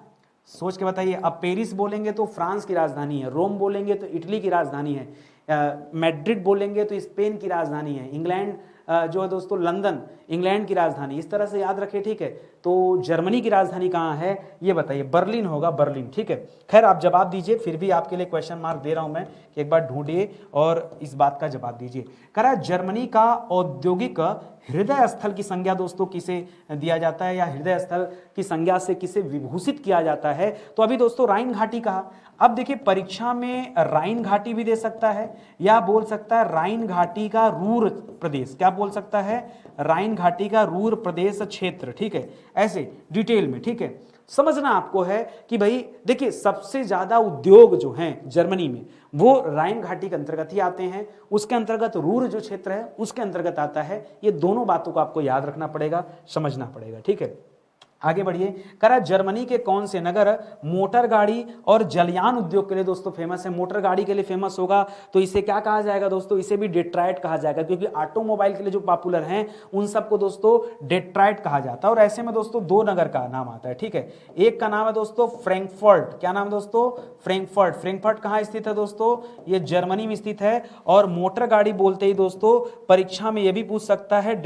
सोच के बताइए। अब पेरिस बोलेंगे तो फ्रांस की राजधानी है, रोम बोलेंगे तो इटली की राजधानी है, मैड्रिड बोलेंगे तो स्पेन की राजधानी है, इंग्लैंड जो है दोस्तों लंदन इंग्लैंड की राजधानी, इस तरह से याद रखिए, ठीक है। तो जर्मनी की राजधानी कहाँ है ये बताइए, बर्लिन होगा, बर्लिन, ठीक है। खैर आप जवाब दीजिए, फिर भी आपके लिए क्वेश्चन मार्क दे रहा हूं मैं कि एक बार ढूंढिए और इस बात का जवाब दीजिए। करा जर्मनी का औद्योगिक हृदय स्थल की संज्ञा दोस्तों किसे दिया जाता है, या हृदय स्थल की संज्ञा से किसे विभूषित किया जाता है, तो अभी दोस्तों राइन घाटी कहा। अब देखिए परीक्षा में राइन घाटी भी दे सकता है या बोल सकता है राइन घाटी का रूर प्रदेश, क्या बोल सकता है, राइन घाटी का रूर प्रदेश क्षेत्र, ठीक है, ऐसे डिटेल में, ठीक है। समझना आपको है कि भाई देखिए सबसे ज्यादा उद्योग जो हैं जर्मनी में वो राइन घाटी के अंतर्गत ही आते हैं, उसके अंतर्गत रूर जो क्षेत्र है उसके अंतर्गत आता है। ये दोनों बातों को आपको याद रखना पड़ेगा, समझना पड़ेगा, ठीक है। आगे बढ़िए, करा जर्मनी के कौन से नगर मोटर गाड़ी और जलयान उद्योग के लिए दोस्तों फेमस है। मोटर गाड़ी के लिए फेमस होगा तो इसे क्या कहा जाएगा दोस्तों, इसे भी डेट्राइट कहा जाएगा, क्योंकि ऑटोमोबाइल के लिए जो पॉपुलर हैं उन सबको दोस्तों डेट्राइट कहा जाता है। और ऐसे में दोस्तों दो नगर का नाम आता है, ठीक है। एक का नाम है दोस्तों फ्रैंकफर्ट, क्या नाम है दोस्तों, फ्रैंकफर्ट। फ्रैंकफर्ट कहाँ स्थित है दोस्तों, ये जर्मनी में स्थित है। और मोटर गाड़ी बोलते ही दोस्तों परीक्षा में यह भी पूछ सकता है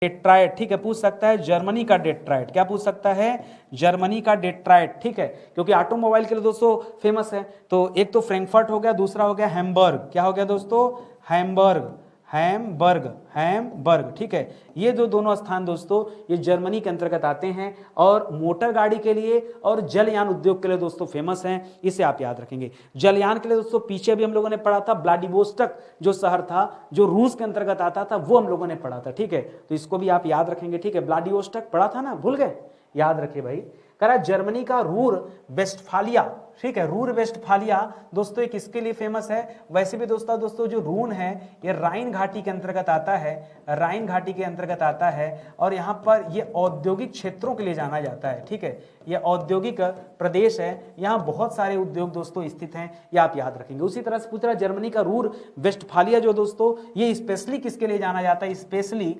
डेट्राइट, ठीक है, पूछ सकता है जर्मनी का डेट्राइट, क्या पूछ सकता है, जर्मनी का डेट्राइट, ठीक है, क्योंकि ऑटोमोबाइल के लिए दोस्तों फेमस है। तो एक तो फ्रैंकफर्ट हो गया, दूसरा हो गया हैम्बर्ग, क्या हो गया दोस्तों, हैम्बर्ग, हैम्बर्ग, हैम्बर्ग, ठीक है। ये जो दोनों स्थान दोस्तों ये जर्मनी के अंतर्गत आते हैं और मोटर गाड़ी के लिए और जलयान उद्योग के लिए दोस्तों फेमस हैं, इसे आप याद रखेंगे। जलयान के लिए दोस्तों पीछे भी हम लोगों ने पढ़ा था, व्लादिवोस्टोक जो शहर था जो रूस के अंतर्गत आता था वो हम लोगों ने पढ़ा था, ठीक है। तो इसको भी आप याद रखेंगे, ठीक है। व्लादिवोस्टोक पढ़ा था ना, भूल गए, याद रखिए भाई। कह रहा जर्मनी का रूर वेस्टफालिया, ठीक है, रूर वेस्टफालिया दोस्तों ये किसके लिए फेमस है। वैसे भी दोस्तों जो रून है ये राइन घाटी के अंतर्गत आता है, राइन घाटी के अंतर्गत आता है। और यहाँ पर ये औद्योगिक क्षेत्रों के लिए जाना जाता है, ठीक है, ये औद्योगिक प्रदेश है, यहाँ बहुत सारे उद्योग दोस्तों स्थित हैं, ये आप याद रखेंगे। उसी तरह से पूछ रहा जर्मनी का रूर वेस्टफालिया जो दोस्तों ये स्पेशली किसके लिए जाना जाता है, स्पेशली,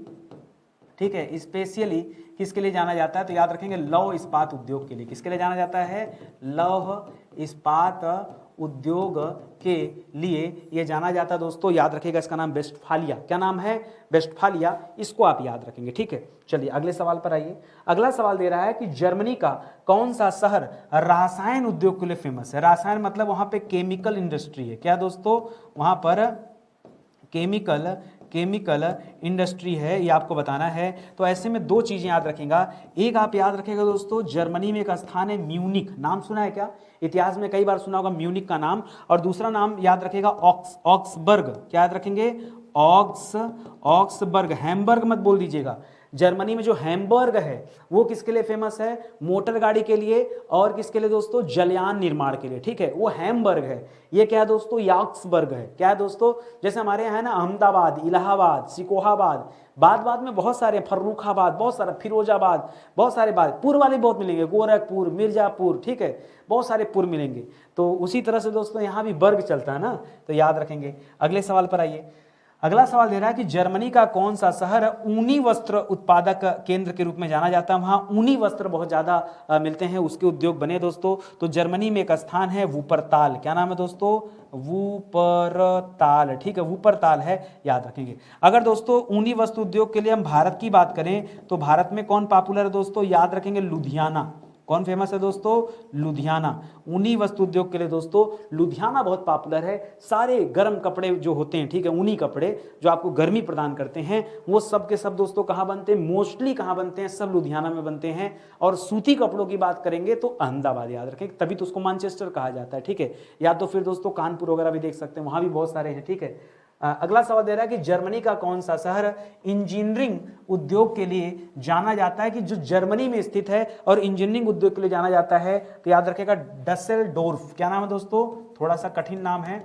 ठीक है, स्पेशली किसके लिए जाना जाता है, तो याद रखेंगे लौह इस्पात उद्योग के लिए। किसके लिए जाना जाता है, लौह इस्पात उद्योग के लिए ये जाना जाता है दोस्तों, याद रखिएगा इसका नाम वेस्टफालिया, क्या नाम है, वेस्टफालिया, इसको आप याद रखेंगे, ठीक है। चलिए अगले सवाल पर आइए। अगला सवाल दे रहा है कि जर्मनी का कौन सा शहर रसायन उद्योग के लिए फेमस है। रसायन मतलब वहां पे केमिकल इंडस्ट्री है, क्या दोस्तों, वहां पर केमिकल इंडस्ट्री है, ये आपको बताना है। तो ऐसे में दो चीजें याद रखेगा, एक आप याद रखेगा दोस्तों जर्मनी में एक स्थान है म्यूनिक, नाम सुना है क्या, इतिहास में कई बार सुना होगा म्यूनिक का नाम। और दूसरा नाम याद रखेगा ऑक्सबर्ग, क्या याद रखेंगे, ऑक्सबर्ग, हैम्बर्ग मत बोल दीजिएगा। जर्मनी में जो हैम्बर्ग है वो किसके लिए फेमस है, मोटर गाड़ी के लिए और किसके लिए दोस्तों, जलयान निर्माण के लिए, ठीक है, वो हैम्बर्ग है। ये क्या है दोस्तों, ऑक्सबर्ग है, क्या है दोस्तों, जैसे हमारे यहाँ है ना अहमदाबाद, इलाहाबाद, सिकोहाबाद, बाद में बहुत सारे, फर्रुखाबाद, बहुत सारा, फिरोजाबाद, बहुत सारे बाद, पुर वाले बहुत मिलेंगे, गोरखपुर, मिर्जापुर, ठीक है, बहुत सारे पुर मिलेंगे। तो उसी तरह से दोस्तों यहाँ भी वर्ग चलता है ना, तो याद रखेंगे। अगले सवाल पर आइए। अगला सवाल दे रहा है कि जर्मनी का कौन सा शहर ऊनी वस्त्र उत्पादक केंद्र के रूप में जाना जाता है, वहां ऊनी वस्त्र बहुत ज्यादा मिलते हैं, उसके उद्योग बने दोस्तों। तो जर्मनी में एक स्थान है वूपरताल, क्या नाम है दोस्तों, वूपरताल, ठीक है, वूपरताल है, याद रखेंगे। अगर दोस्तों ऊनी वस्त्र उद्योग के लिए हम भारत की बात करें तो भारत में कौन पॉपुलर है दोस्तों, याद रखेंगे लुधियाना, कौन फेमस है दोस्तों, लुधियाना। ऊनी वस्त्र उद्योग के लिए दोस्तों लुधियाना बहुत पॉपुलर है। सारे गर्म कपड़े जो होते हैं, ठीक है, ऊनी कपड़े जो आपको गर्मी प्रदान करते हैं वो सब के सब दोस्तों कहाँ बनते हैं, मोस्टली कहाँ बनते हैं, सब लुधियाना में बनते हैं। और सूती कपड़ों की बात करेंगे तो अहमदाबाद, याद रखें, तभी तो उसको मैनचेस्टर कहा जाता है, ठीक है। या तो फिर दोस्तों कानपुर वगैरह भी देख सकते हैं, वहाँ भी बहुत सारे हैं, ठीक है। अगला सवाल दे रहा है कि जर्मनी का कौन सा शहर इंजीनियरिंग उद्योग के लिए जाना जाता है, कि जो जर्मनी में स्थित है और इंजीनियरिंग उद्योग के लिए जाना जाता है, तो याद रखेगा डसेलडोर्फ, क्या नाम है दोस्तों, थोड़ा सा कठिन नाम है,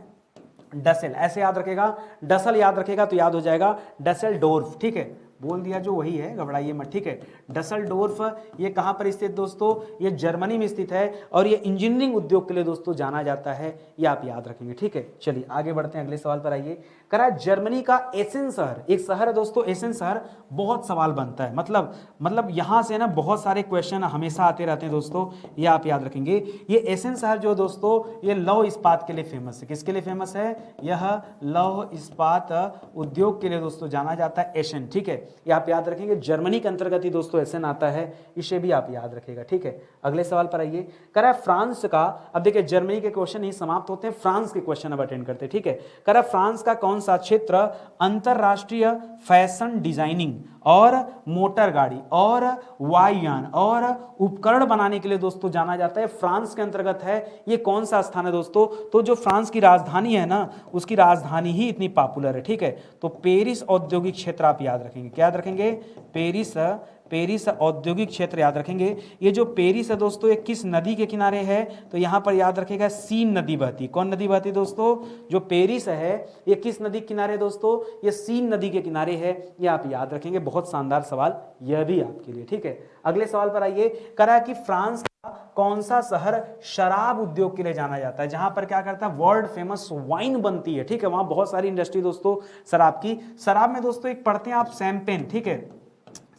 डसेल, ऐसे याद रखेगा, डसल याद रखेगा तो याद हो जाएगा डसेलडोर्फ, ठीक है, बोल दिया जो वही है, घबराइए मत, ठीक है। डसेलडोर्फ ये कहाँ पर स्थित दोस्तों, ये जर्मनी में स्थित है और ये इंजीनियरिंग उद्योग के लिए दोस्तों जाना जाता है, ये आप याद रखेंगे, ठीक है। चलिए आगे बढ़ते हैं, अगले सवाल पर आइए। करा जर्मनी का एसेन शहर, एक शहर है दोस्तों एसेन शहर, बहुत सवाल बनता है, मतलब यहाँ से ना बहुत सारे क्वेश्चन हमेशा आते रहते हैं दोस्तों, ये आप याद रखेंगे। ये एसेन शहर जो दोस्तों ये लौह इस्पात के लिए फेमस है, किसके लिए फेमस है, यह लौह इस्पात उद्योग के लिए दोस्तों जाना जाता है एसेन, ठीक है, ये आप याद रखेंगे। जर्मनी के अंतर्गत ही दोस्तों एसेन आता है, इसे भी आप याद रखेगा, ठीक है। अगले सवाल पर आइए। कह रहा है फ्रांस का, अब देखिए जर्मनी के क्वेश्चन ही समाप्त होते हैं, फ्रांस के क्वेश्चन अब अटेंड करते हैं, ठीक है। कह रहा है फ्रांस का कौन सा क्षेत्र अंतरराष्ट्रीय फैशन डिजाइनिंग और मोटर गाड़ी और वायुयान और उपकरण बनाने के लिए दोस्तों जाना जाता है, फ्रांस के अंतर्गत है। ये कौन सा स्थान है दोस्तों? तो जो फ्रांस की राजधानी है ना, उसकी राजधानी ही इतनी पॉपुलर है, ठीक है। तो पेरिस औद्योगिक क्षेत्र आप याद रखेंगे, क्या याद रखेंगे? पेरिस औद्योगिक क्षेत्र याद रखेंगे। ये जो पेरिस है दोस्तों, ये किस नदी के किनारे है? तो यहां पर याद रखेगा सीन नदी बहती। कौन नदी बहती दोस्तों? जो पेरिस है ये किस नदी के किनारे दोस्तों? ये सीन नदी के किनारे है, ये आप याद रखेंगे। बहुत शानदार सवाल यह भी आपके लिए, ठीक है। अगले सवाल पर आइए। करा कि फ्रांस का कौन सा शहर शराब उद्योग के लिए जाना जाता है, जहां पर क्या करता है, वर्ल्ड फेमस वाइन बनती है, ठीक है। वहां बहुत सारी इंडस्ट्री दोस्तों शराब की। शराब में दोस्तों एक पढ़ते हैं आप शैंपेन, ठीक है।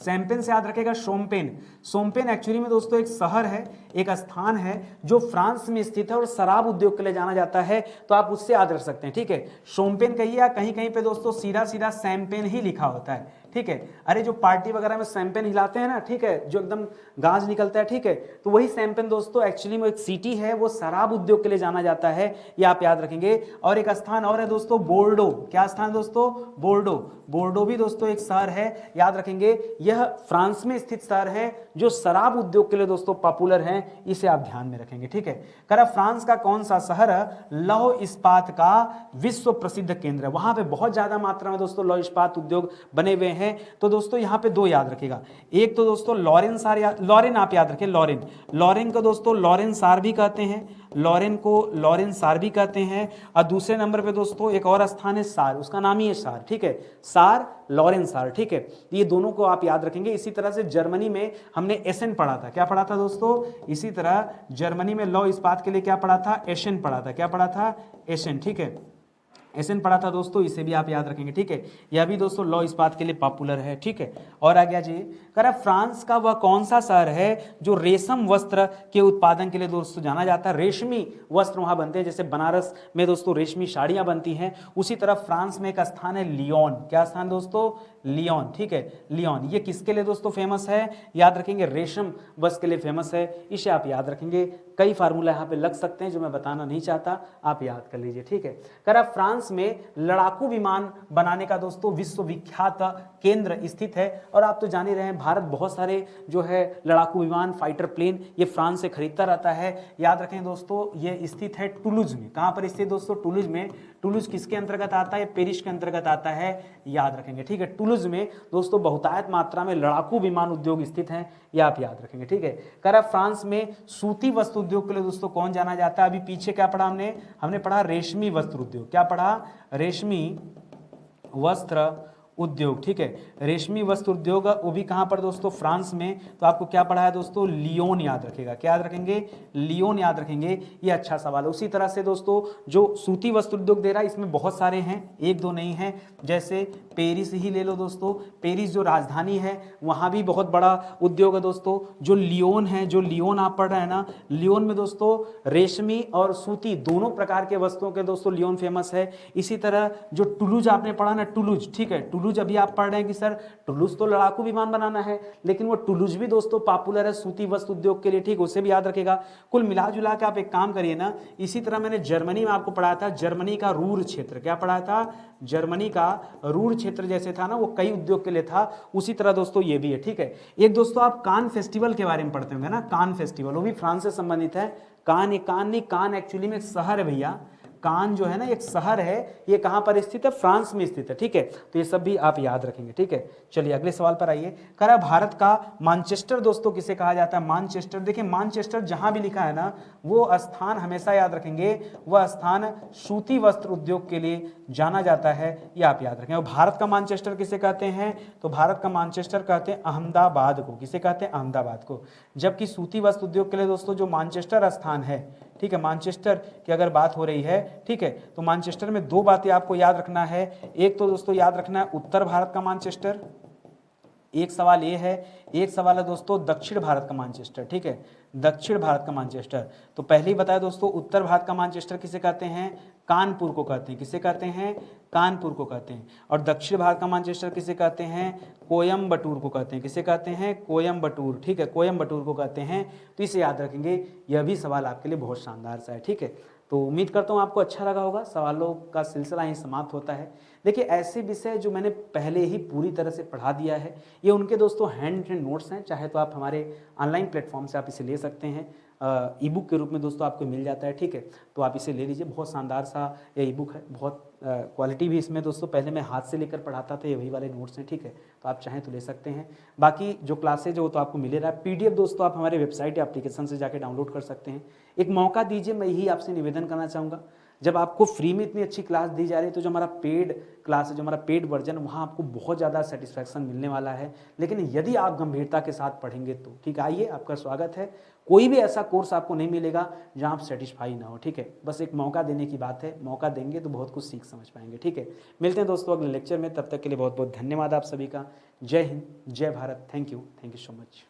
शैंपेन से याद रखेगा शोम्पेन। शोम्पेन एक्चुअली में दोस्तों एक शहर है, एक स्थान है जो फ्रांस में स्थित है और शराब उद्योग के लिए जाना जाता है, तो आप उससे याद रख सकते हैं, ठीक है। शोम्पेन कहिए या कहीं कहीं पे दोस्तों सीधा सीधा शैंपेन ही लिखा होता है, ठीक है। अरे जो पार्टी वगैरह में शैंपेन हिलाते हैं ना, ठीक है, जो एकदम गाज निकलता है, ठीक है, तो वही शैंपेन दोस्तों एक्चुअली में एक सिटी है, वो शराब उद्योग के लिए जाना जाता है, ये आप याद रखेंगे। और एक स्थान और है दोस्तों, बोर्डो। क्या स्थान दोस्तों? बोर्डो। बोर्डो भी दोस्तों एक शहर है, याद रखेंगे। यह फ्रांस में स्थित शहर है जो शराब उद्योग के लिए दोस्तों पॉपुलर है, इसे आप ध्यान में रखेंगे, ठीक है। करा फ्रांस का कौन सा शहर लौह इस्पात का विश्व प्रसिद्ध केंद्र है? वहां पे बहुत ज्यादा मात्रा में दोस्तों लौह इस्पात उद्योग बने हुए हैं। तो दोस्तों यहां पे दो याद रखिएगा। एक तो दोस्तों लॉरेन आप याद रखें, लॉरेन को दोस्तों लॉरेन सार भी कहते हैं, लॉरेन को लॉरेन सार भी कहते हैं। और दूसरे नंबर पे दोस्तों एक और स्थान है सार, उसका नाम ही है सार, ठीक है। सार, लॉरेन सार, ठीक है। ये दोनों को आप याद रखेंगे। इसी तरह से जर्मनी में हमने एसेन पढ़ा था। क्या पढ़ा था दोस्तों? इसी तरह जर्मनी में लौह इस्पात के लिए क्या पढ़ा था? एसेन पढ़ा था। क्या पढ़ा था? एसेन, ठीक है। एसेन पढ़ा था दोस्तों, इसे भी आप याद रखेंगे, ठीक है। यह भी दोस्तों लौह इस्पात के लिए पॉपुलर है, ठीक है। और आ गया जी, कह रहा फ्रांस का वह कौन सा शहर है जो रेशम वस्त्र के उत्पादन के लिए दोस्तों जाना जाता है? रेशमी वस्त्र वहां बनते हैं, जैसे बनारस में दोस्तों रेशमी साड़ियां बनती हैं, उसी तरह फ्रांस में एक स्थान है लियोन। क्या स्थान दोस्तों? लियोन, ठीक है। लियोन ये किसके लिए दोस्तों फेमस है? याद रखेंगे, रेशम वस्त्र के लिए फेमस है, इसे आप याद रखेंगे। कई फार्मूला यहाँ पे लग सकते हैं जो मैं बताना नहीं चाहता, आप याद कर लीजिए, ठीक है। कह रहा फ्रांस में लड़ाकू विमान बनाने का दोस्तों विश्वविख्यात केंद्र स्थित है। और आप तो जान ही रहे हैं, भारत बहुत सारे जो है लड़ाकू विमान, फाइटर प्लेन ये फ्रांस से खरीदता रहता है। याद रखें दोस्तों, ये स्थित है टुलूज में। कहाँ पर स्थित दोस्तों? टुलूज में। टुलूज किसके अंतर्गत आता है? पेरिस के अंतर्गत आता है, याद रखेंगे, ठीक है। टुलूज में दोस्तों बहुतायत मात्रा में लड़ाकू विमान उद्योग स्थित हैं, ये आप याद रखेंगे, ठीक है। कह रहा फ्रांस में सूती वस्त्र उद्योग के लिए दोस्तों कौन जाना जाता है? अभी पीछे क्या पढ़ा हमने पढ़ा रेशमी वस्त्र उद्योग। क्या पढ़ा? रेशमी वस्त्र उद्योग, ठीक है। रेशमी वस्त्र उद्योग वो भी कहां पर दोस्तों? फ्रांस में। तो आपको क्या पढ़ा है दोस्तों? लियोन याद रखेगा। क्या याद रखेंगे? लियोन याद रखेंगे। ये अच्छा सवाल है। उसी तरह से दोस्तों जो सूती वस्त्र उद्योग दे रहा है, इसमें बहुत सारे हैं, एक दो नहीं है। जैसे पेरिस ही ले लो दोस्तों, पेरिस जो राजधानी है वहां भी बहुत बड़ा उद्योग है दोस्तों। जो लियोन है, जो लियोन आप पढ़ रहे हैं ना, लियोन में दोस्तों रेशमी और सूती दोनों प्रकार के वस्त्रों के दोस्तों लियोन फेमस है। इसी तरह जो टुलूज आपने पढ़ा ना, टुलूज, ठीक है, टुलूज अभी आप पढ़ रहे हैं कि सर टुलूज तो लड़ाकू विमान बनाना है, लेकिन वो टुलूज भी दोस्तों पॉपुलर है सूती वस्त्र उद्योग के लिए, ठीक, उसे भी याद रखेगा। कुल मिला जुला के आप एक काम करिए ना, इसी तरह मैंने जर्मनी में आपको पढ़ाया था, जर्मनी का रूर क्षेत्र। क्या पढ़ाया था? जर्मनी का रूर क्षेत्र जैसे था ना, वो कई उद्योग के लिए था, उसी तरह दोस्तों ये भी है, ठीक है। एक दोस्तों आप कान फेस्टिवल के बारे में पढ़ते होंगे ना, कान फेस्टिवल, वो भी फ्रांस से संबंधित है। कान एक्चुअली में एक शहर है भैया, कान जो है ना एक शहर है, ये कहां पर स्थित है? फ्रांस में स्थित है, ठीक है। तो ये सब भी आप याद रखेंगे, ठीक है। चलिए अगले सवाल पर आइए। कह रहा भारत का मानचेस्टर दोस्तों किसे कहा जाता है? मानचेस्टर। देखिए मानचेस्टर जहां भी लिखा है ना, वो स्थान हमेशा याद रखेंगे, वह स्थान सूती वस्त्र उद्योग के लिए जाना जाता है, ये आप याद रखें। और भारत का मानचेस्टर किसे कहते हैं? तो भारत का मानचेस्टर कहते हैं अहमदाबाद को। किसे कहते हैं? अहमदाबाद को। जबकि सूती वस्त्र उद्योग के लिए दोस्तों जो मानचेस्टर स्थान है, ठीक है, मानचेस्टर की अगर बात हो रही है, ठीक है, तो मानचेस्टर में दो बातें आपको याद रखना है। एक तो दोस्तों याद रखना है उत्तर भारत का मानचेस्टर, एक सवाल ये है, एक सवाल है दोस्तों दक्षिण भारत का मानचेस्टर, ठीक है, दक्षिण भारत का मानचेस्टर। तो पहले ही बताया दोस्तों, उत्तर भारत का मानचेस्टर किसे कहते हैं? कानपुर को कहते हैं। किसे कहते हैं? कानपुर को कहते हैं। और दक्षिण भारत का मानचेस्टर किसे कहते हैं? कोयम्बटूर को कहते हैं। किसे कहते हैं? कोयम्बटूर, ठीक है, कोयम्बटूर को कहते हैं। तो इसे याद रखेंगे, यह भी सवाल आपके लिए बहुत शानदार सा है, ठीक है। तो उम्मीद करता हूँ आपको अच्छा लगा होगा। सवालों का सिलसिला यहीं समाप्त होता है। देखिए ऐसे विषय जो मैंने पहले ही पूरी तरह से पढ़ा दिया है, ये उनके दोस्तों हैंड रिटन नोट्स हैं। चाहे तो आप हमारे ऑनलाइन प्लेटफॉर्म से आप इसे ले सकते हैं, ई बुक के रूप में दोस्तों आपको मिल जाता है, ठीक है। तो आप इसे ले लीजिए, बहुत शानदार सा ये ई बुक है, बहुत क्वालिटी भी इसमें दोस्तों, पहले मैं हाथ से लेकर पढ़ाता था, ये वही वाले नोट्स हैं, ठीक है। तो आप चाहें तो ले सकते हैं। बाकी जो क्लासेज हो तो आपको मिले रहा है, पीडीएफ दोस्तों आप हमारे वेबसाइट या एप्लीकेशन से जाके डाउनलोड कर सकते हैं। एक मौका दीजिए, मैं यही आपसे निवेदन करना चाहूँगा, जब आपको फ्री में इतनी अच्छी क्लास दी जा रही है तो जो हमारा पेड क्लास है, जो हमारा पेड वर्जन, वहाँ आपको बहुत ज़्यादा सेटिस्फैक्शन मिलने वाला है। लेकिन यदि आप गंभीरता के साथ पढ़ेंगे तो ठीक है, आइए, आपका स्वागत है। कोई भी ऐसा कोर्स आपको नहीं मिलेगा जहाँ आप सेटिस्फाई ना हो, ठीक है। बस एक मौका देने की बात है, मौका देंगे तो बहुत कुछ सीख समझ पाएंगे, ठीक है। मिलते हैं दोस्तों अगले लेक्चर में, तब तक के लिए बहुत बहुत धन्यवाद आप सभी का। जय हिंद, जय Bharat, thank you so much.